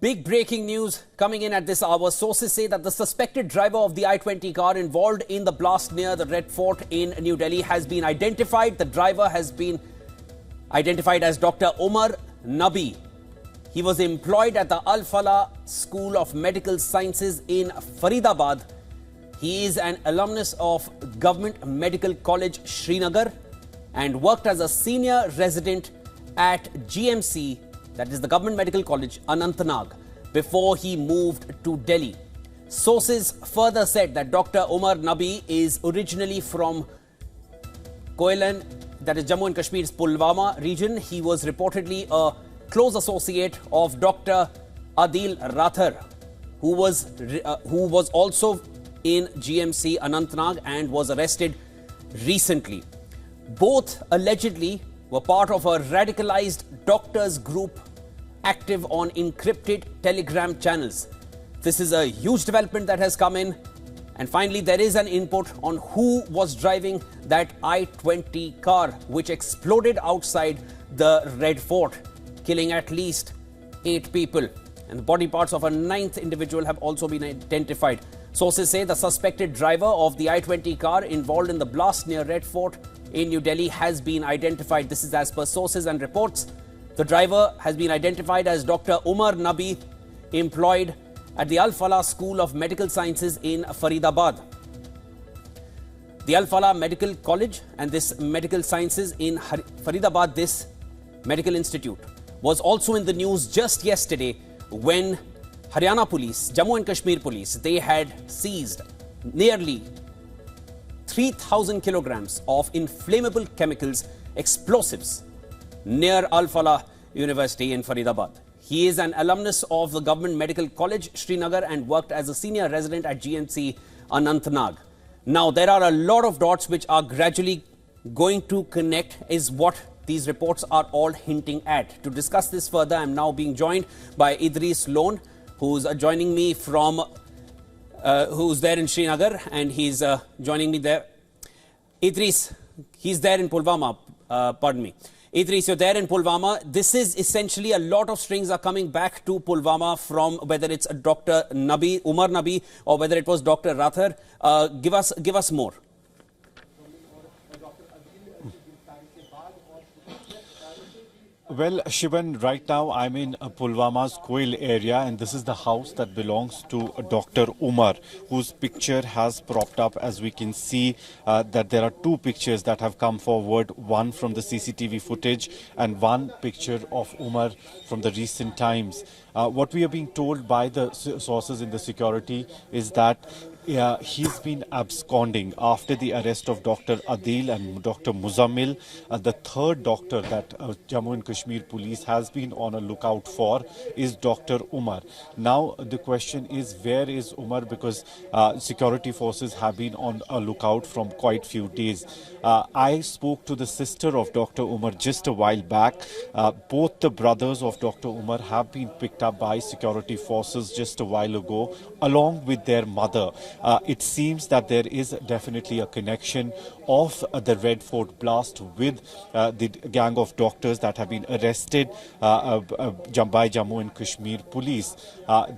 Big breaking news coming in at this hour. Sources say that the suspected driver of the I-20 car involved in the blast near the Red Fort in New Delhi has been identified. The driver has been identified as Dr. Umar Nabi. He was employed at the Al-Falah School of Medical Sciences in Faridabad. He is an alumnus of Government Medical College, Srinagar, and worked as a senior resident at GMC, that is the Government Medical College, Anantnag, before he moved to Delhi. Sources further said that Dr. Umar Nabi is originally from Koilan, that is Jammu and Kashmir's Pulwama region. He was reportedly a close associate of Dr. Adil Rathar, who was also in GMC Anantnag and was arrested recently. Both allegedly were part of a radicalized doctors group active on encrypted Telegram channels. This is a huge development that has come in. And finally, there is an input on who was driving that I-20 car, which exploded outside the Red Fort, killing at least 8 people. And the body parts of a 9th individual have also been identified. Sources say the suspected driver of the I-20 car involved in the blast near Red Fort in New Delhi has been identified. This is as per sources and reports. The driver has been identified as Dr. Umar Nabi, employed at the Al-Falah School of Medical Sciences in Faridabad. The Al-Falah Medical College and this Medical Sciences in Faridabad, this medical institute, was also in the news just yesterday when Haryana Police, Jammu and Kashmir Police, they had seized nearly 3,000 kilograms of inflammable chemicals, explosives, near Al-Falah University in Faridabad. He is an alumnus of the Government Medical College, Srinagar, and worked as a senior resident at GMC Anantnag. Now, there are a lot of dots which are gradually going to connect, is what these reports are all hinting at. To discuss this further, I am now being joined by Idris Lone, who's joining me from, who's there in Srinagar, and he's joining me there. Idris, he's there in Pulwama, pardon me. Idris, you're there in Pulwama. This is essentially a lot of strings are coming back to Pulwama from whether it's Dr. Nabi, Umar Nabi, or whether it was Dr. Rathar. Give us more. Well, Shivan, right now I'm in Pulwama's Koil area, and this is the house that belongs to Dr. Umar, whose picture has propped up. As we can see that there are 2 pictures that have come forward, one from the CCTV footage and one picture of Umar from the recent times. What we are being told by the sources in the security is that he's been absconding after the arrest of Dr. Adil and Dr. Muzammil. The third doctor that Jammu and Kashmir Police has been on a lookout for is Dr. Umar. Now the question is, where is Umar? Because security forces have been on a lookout from quite few days. I spoke to the sister of Dr. Umar just a while back. Both the brothers of Dr. Umar have been picked up by security forces just a while ago, along with their mother. It seems that there is definitely a connection of the Red Fort blast with the gang of doctors that have been arrested by Jammu and Kashmir Police.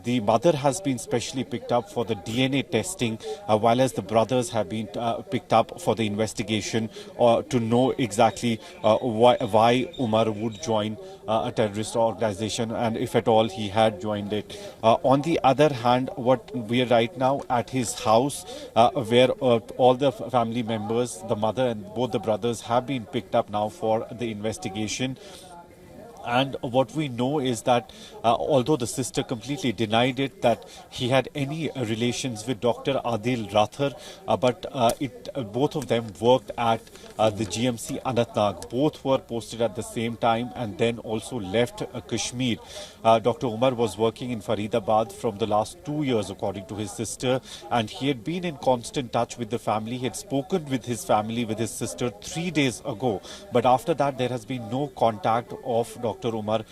The mother has been specially picked up for the DNA testing, while as the brothers have been picked up for the investigation to know exactly why Umar would join a terrorist organization, and if at all he had joined it. On the other hand, what we are right now at his house, where all the family members, the mother and both the brothers, have been picked up now for the investigation. And what we know is that although the sister completely denied it, that he had any relations with Dr. Adil Rathar, but both of them worked at the GMC Anantnag. Both were posted at the same time and then also left Kashmir. Dr. Umar was working in Faridabad from the last 2 years, according to his sister, and he had been in constant touch with the family. He had spoken with his family, with his sister 3 days ago. But after that, there has been no contact of Dr. Dr. Umar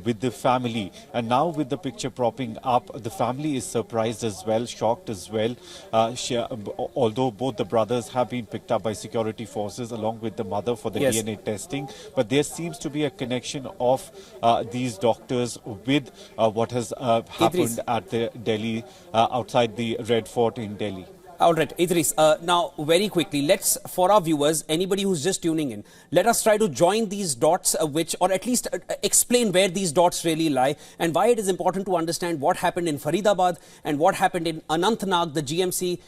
with the family. And now with the picture propping up, the family is surprised as well, shocked as well. Although both the brothers have been picked up by security forces along with the mother for the Yes. DNA testing. But there seems to be a connection of these doctors with what has happened at the Delhi, outside the Red Fort in Delhi. All right, Idris, now very quickly, let's, for our viewers, anybody who's just tuning in, let us try to join these dots or at least explain where these dots really lie and why it is important to understand what happened in Faridabad and what happened in Anantnag, the GMC,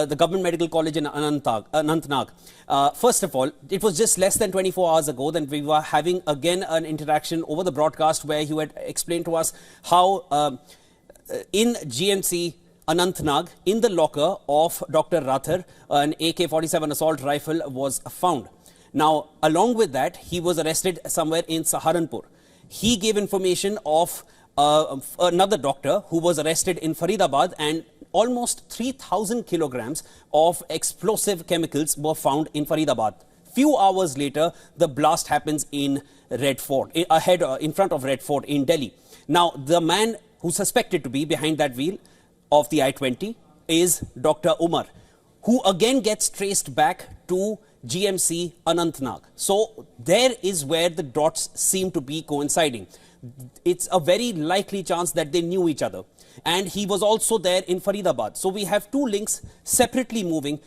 the Government Medical College in Anantnag. First of all, it was just less than 24 hours ago that we were having again an interaction over the broadcast where you had explained to us how in GMC Anantnag, in the locker of Dr. Rathar, an AK-47 assault rifle was found. Now, along with that, he was arrested somewhere in Saharanpur. He gave information of another doctor who was arrested in Faridabad, and almost 3,000 kilograms of explosive chemicals were found in Faridabad. Few hours later, the blast happens in Red Fort, in front of Red Fort in Delhi. Now, the man who's suspected to be behind that wheel of the I-20 is Dr. Umar, who again gets traced back to GMC Anantnag. So there is where the dots seem to be coinciding. It's a very likely chance that they knew each other. And he was also there in Faridabad. So we have two links separately moving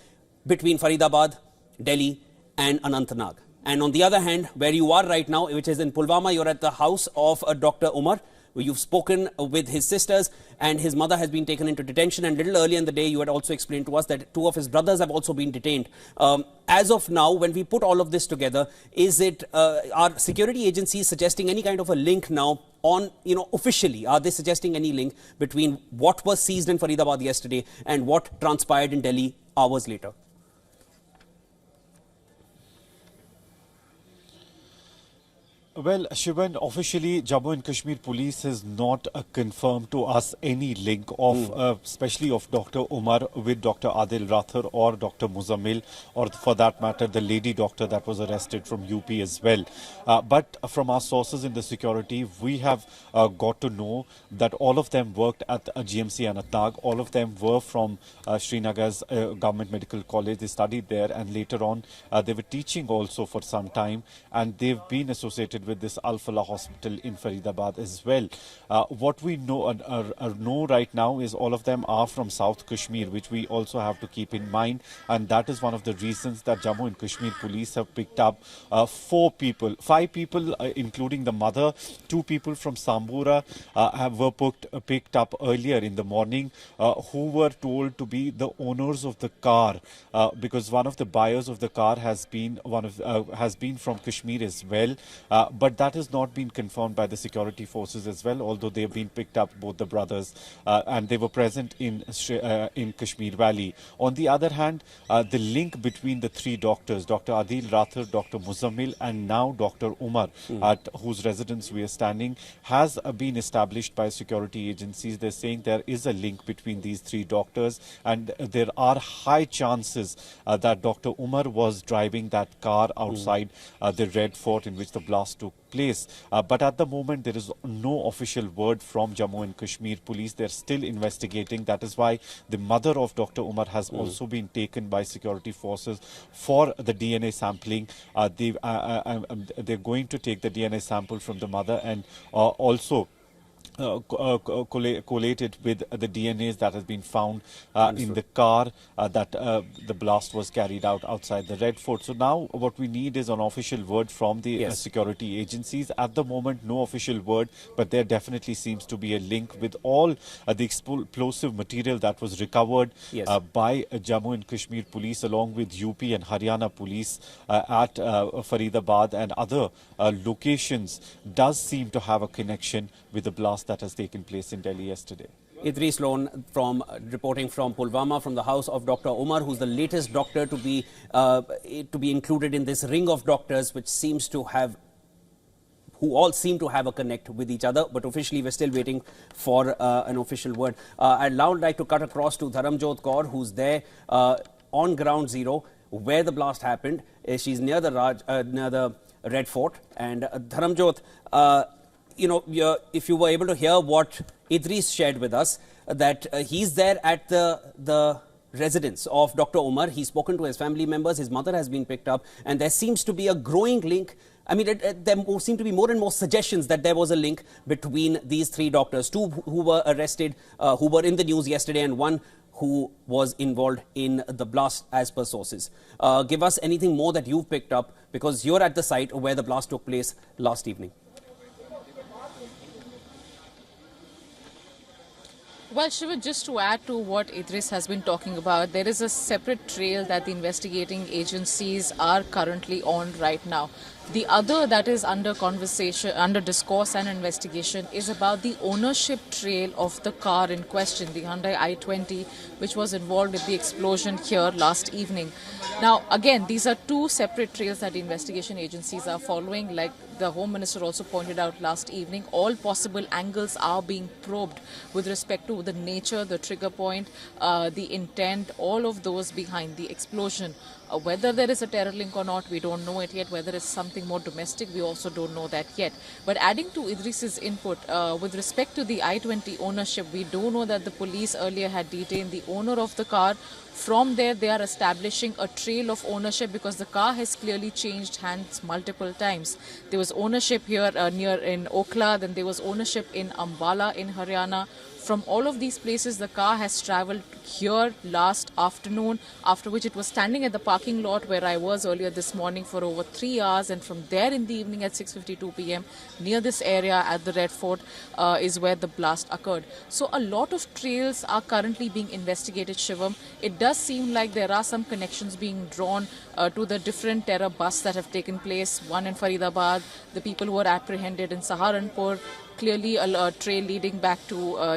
between Faridabad, Delhi and Anantnag. And on the other hand, where you are right now, which is in Pulwama, you're at the house of Dr. Umar. You've spoken with his sisters, and his mother has been taken into detention. And a little earlier in the day, you had also explained to us that two of his brothers have also been detained. As of now, when we put all of this together, is it are security agencies suggesting any kind of a link now on, officially? Are they suggesting any link between what was seized in Faridabad yesterday and what transpired in Delhi hours later? Well, Shivan, officially Jammu and Kashmir Police has not confirmed to us any link of, especially of Dr. Umar with Dr. Adil Rathar or Dr. Muzammil, or for that matter, the lady doctor that was arrested from UP as well. But from our sources in the security, we have got to know that all of them worked at GMC Anantnag. All of them were from Srinagar's Government Medical College. They studied there, and later on they were teaching also for some time, and they've been associated with this Al-Falah hospital in Faridabad as well. What we know right now is all of them are from South Kashmir, which we also have to keep in mind, and that is one of the reasons that Jammu and Kashmir Police have picked up 5 people, including the mother. 2 people from Sambura were picked up earlier in the morning, who were told to be the owners of the car, because one of the buyers of the car has been from Kashmir as well. But that has not been confirmed by the security forces as well, although they have been picked up, both the brothers, and they were present in Kashmir Valley. On the other hand, the link between the 3 doctors, Dr. Adil Rathar, Dr. Muzammil, and now Dr. Umar, at whose residence we are standing, has been established by security agencies. They're saying there is a link between these 3 doctors, and there are high chances that Dr. Umar was driving that car outside the Red Fort in which the blast took place. But at the moment, there is no official word from Jammu and Kashmir Police. They're still investigating. That is why the mother of Dr. Umar has also been taken by security forces for the DNA sampling. They're going to take the DNA sample from the mother and also collate it with the DNAs that has been found in the car that the blast was carried out outside the Red Fort. So now what we need is an official word from the security agencies. At the moment, no official word, but there definitely seems to be a link with all the explosive material that was recovered by Jammu and Kashmir Police along with UP and Haryana Police at Faridabad and other locations does seem to have a connection with the blast that has taken place in Delhi yesterday. Idris Lone reporting from Pulwama, from the house of Dr. Umar, who's the latest doctor to be included in this ring of doctors, who all seem to have a connect with each other, but officially we're still waiting for an official word. I'd now like to cut across to Dharamjot Kaur, who's there on ground zero where the blast happened. She's near the Red Fort. And Dharamjot, if you were able to hear what Idris shared with us, that he's there at the residence of Dr. Umar. He's spoken to his family members. His mother has been picked up, and there seems to be a growing link. I mean, there seem to be more and more suggestions that there was a link between these three doctors, two who were arrested, who were in the news yesterday, and one who was involved in the blast, as per sources. Give us anything more that you've picked up, because you're at the site where the blast took place last evening. Well, Shiva, just to add to what Idris has been talking about, there is a separate trail that the investigating agencies are currently on right now. The other that is under conversation, under discourse and investigation is about the ownership trail of the car in question, the Hyundai i20, which was involved in the explosion here last evening. Now, again, these are two separate trails that the investigation agencies are following. Like the Home Minister also pointed out last evening, all possible angles are being probed with respect to the nature, the trigger point, the intent, all of those behind the explosion. Whether there is a terror link or not, we don't know it yet. Whether it's something more domestic, we also don't know that yet. But adding to Idris's input, with respect to the i20 ownership, we do know that the police earlier had detained the owner of the car. From there, they are establishing a trail of ownership because the car has clearly changed hands multiple times. There was ownership here near in Okhla, then there was ownership in Ambala in Haryana. From all of these places, the car has travelled here last afternoon, after which it was standing at the parking lot where I was earlier this morning for over 3 hours, and from there in the evening at 6:52 p.m. near this area at the Red Fort is where the blast occurred. So a lot of trails are currently being investigated, Shivam. It does seem like there are some connections being drawn to the different terror busts that have taken place, one in Faridabad, the people who were apprehended in Saharanpur, clearly a trail leading back to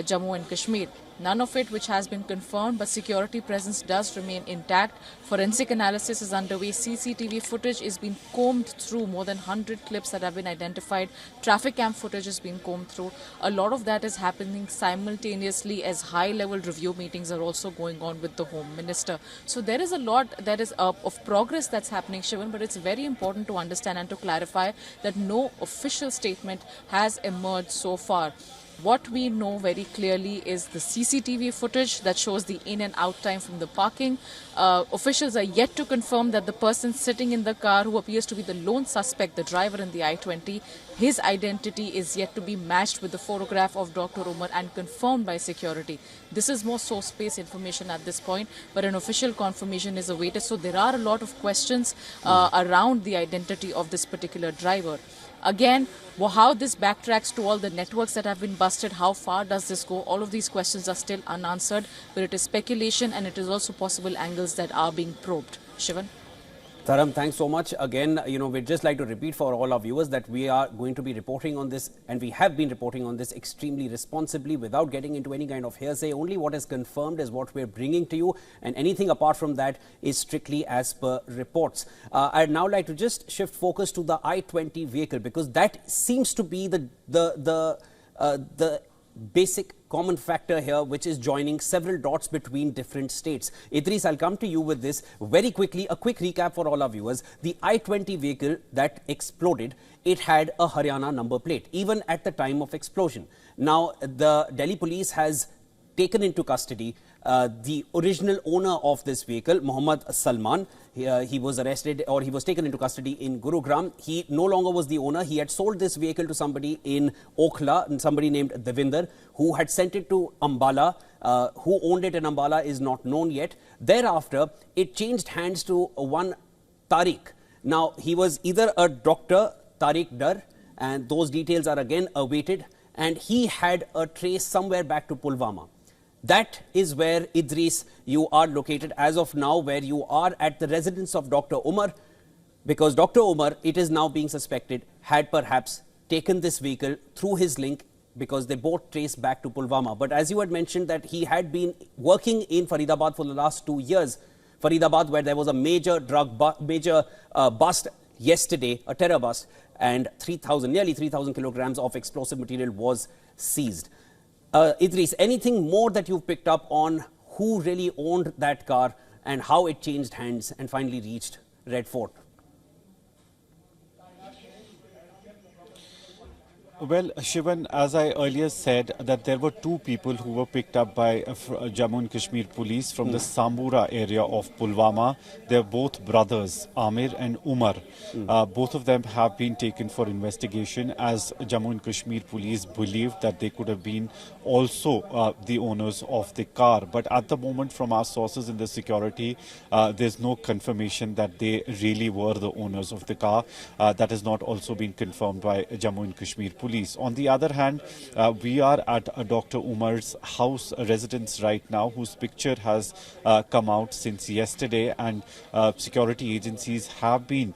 Jammu and Kashmir. None of it which has been confirmed, but security presence does remain intact. Forensic analysis is underway. CCTV footage is being combed through, more than 100 clips that have been identified. Traffic cam footage is being combed through. A lot of that is happening simultaneously as high-level review meetings are also going on with the Home Minister. So there is a lot that is of progress that's happening, Shivan, but it's very important to understand and to clarify that no official statement has emerged so far. What we know very clearly is the CCTV footage that shows the in and out time from the parking. Officials are yet to confirm that the person sitting in the car, who appears to be the lone suspect, the driver in the i20, his identity is yet to be matched with the photograph of Dr. Umar and confirmed by security. This is more source-based information at this point, but an official confirmation is awaited. So there are a lot of questions around the identity of this particular driver. Again, how this backtracks to all the networks that have been busted, how far does this go? All of these questions are still unanswered, but it is speculation and it is also possible angles that are being probed. Shivan? Taram, thanks so much. Again, we'd just like to repeat for all our viewers that we are going to be reporting on this, and we have been reporting on this extremely responsibly without getting into any kind of hearsay. Only what is confirmed is what we're bringing to you, and anything apart from that is strictly as per reports. I'd now like to just shift focus to the i20 vehicle, because that seems to be the basic common factor here, which is joining several dots between different states. Idris, I'll come to you with this very quickly. A quick recap for all our viewers. The i20 vehicle that exploded, it had a Haryana number plate, even at the time of explosion. Now, the Delhi police has taken into custody the original owner of this vehicle, Mohammad Salman. He was arrested, or he was taken into custody in Gurugram. He no longer was the owner. He had sold this vehicle to somebody in Okhla, and somebody named Devinder, who had sent it to Ambala. Who owned it in Ambala is not known yet. Thereafter, it changed hands to one Tariq. Now, he was either a doctor, Tariq Dar, and those details are again awaited, and he had a trace somewhere back to Pulwama. That is where, Idris, you are located as of now, where you are at the residence of Dr. Umar, because Dr. Umar, it is now being suspected, had perhaps taken this vehicle through his link, because they both trace back to Pulwama. But as you had mentioned that he had been working in Faridabad for the last 2 years, Faridabad, where there was a major bust yesterday, a terror bust, and nearly 3,000 kilograms of explosive material was seized. Idris, anything more that you've picked up on who really owned that car and how it changed hands and finally reached Red Fort? Well, Shivan, as I earlier said, that there were two people who were picked up by Jammu and Kashmir police from the Sambura area of Pulwama. They're both brothers, Amir and Umar. Both of them have been taken for investigation as Jammu and Kashmir police believe that they could have been also the owners of the car. But at the moment, from our sources in the security, there's no confirmation that they really were the owners of the car. That has not also been confirmed by Jammu and Kashmir police. On the other hand, we are at Dr. Umar's house residence right now, whose picture has come out since yesterday, and security agencies have been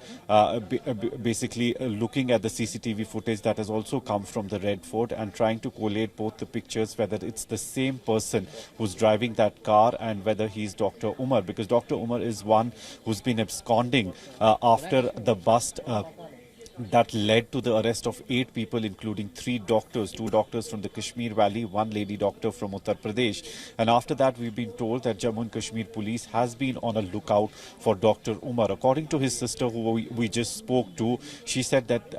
basically looking at the CCTV footage that has also come from the Red Fort and trying to collate both the pictures, whether it's the same person who's driving that car and whether he's Dr. Umar, because Dr. Umar is one who's been absconding after the bust that led to the arrest of 8 people, including 3 doctors, 2 doctors from the Kashmir Valley, 1 lady doctor from Uttar Pradesh. And after that, we've been told that Jammu and Kashmir police has been on a lookout for Dr. Umar. According to his sister, who we just spoke to, she said that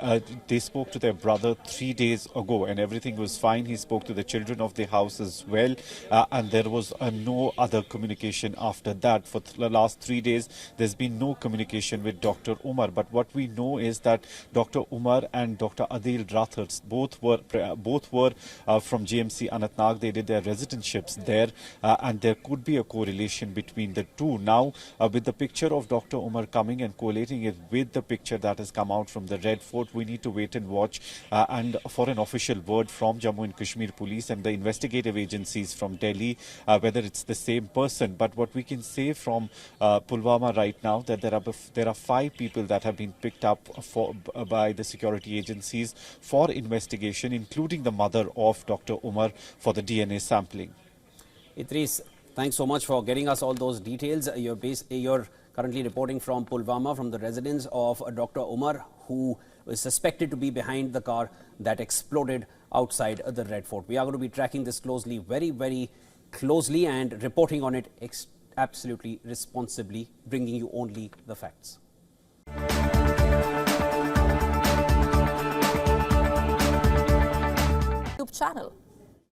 they spoke to their brother 3 days ago and everything was fine. He spoke to the children of the house as well, and there was no other communication after that. For the last 3 days, there's been no communication with Dr. Umar. But what we know is that Dr. Umar and Dr. Adil Rathars both were from GMC Anantnag. They did their residentships there, and there could be a correlation between the two. Now, with the picture of Dr. Umar coming and collating it with the picture that has come out from the Red Fort, we need to wait and watch and for an official word from Jammu and Kashmir police and the investigative agencies from Delhi, whether it's the same person. But what we can say from Pulwama right now, that there are 5 people that have been picked up by the security agencies for investigation, including the mother of Dr. Umar, for the DNA sampling. Idris, thanks so much for getting us all those details. You're currently reporting from Pulwama, from the residence of Dr. Umar, who is suspected to be behind the car that exploded outside the Red Fort. We are going to be tracking this closely, very, very closely, and reporting on it absolutely responsibly, bringing you only the facts. Channel.